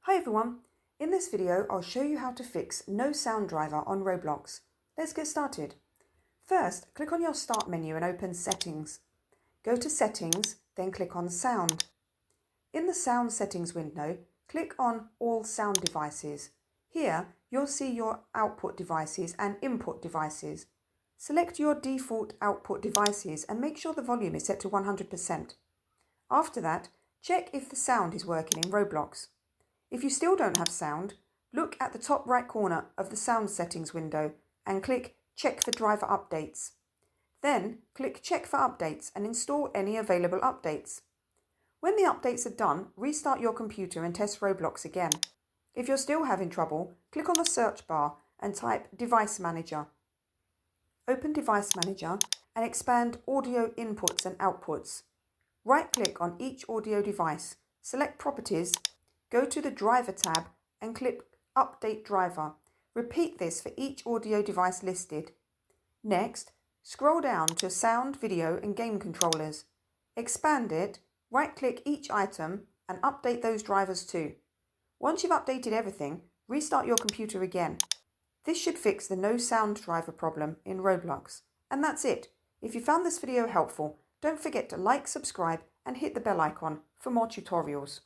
Hi everyone, in this video I'll show you how to fix no sound driver on Roblox. Let's get started. First, click on your Start menu and open Settings. Go to Settings, then click on Sound. In the Sound Settings window, click on All Sound Devices. Here you'll see your output devices and input devices. Select your default output devices and make sure the volume is set to 100%. After that, check if the sound is working in Roblox. If you still don't have sound, look at the top right corner of the Sound Settings window and click Check for Driver Updates. Then click Check for Updates and install any available updates. When the updates are done, restart your computer and test Roblox again. If you're still having trouble, click on the search bar and type Device Manager. Open Device Manager and expand Audio Inputs and Outputs. Right-click on each audio device, select Properties, go to the Driver tab and click Update Driver. Repeat this for each audio device listed. Next, scroll down to Sound, Video and Game Controllers. Expand it, right-click each item and update those drivers too. Once you've updated everything, restart your computer again. This should fix the no sound driver problem in Roblox. And that's it. If you found this video helpful, don't forget to like, subscribe and hit the bell icon for more tutorials.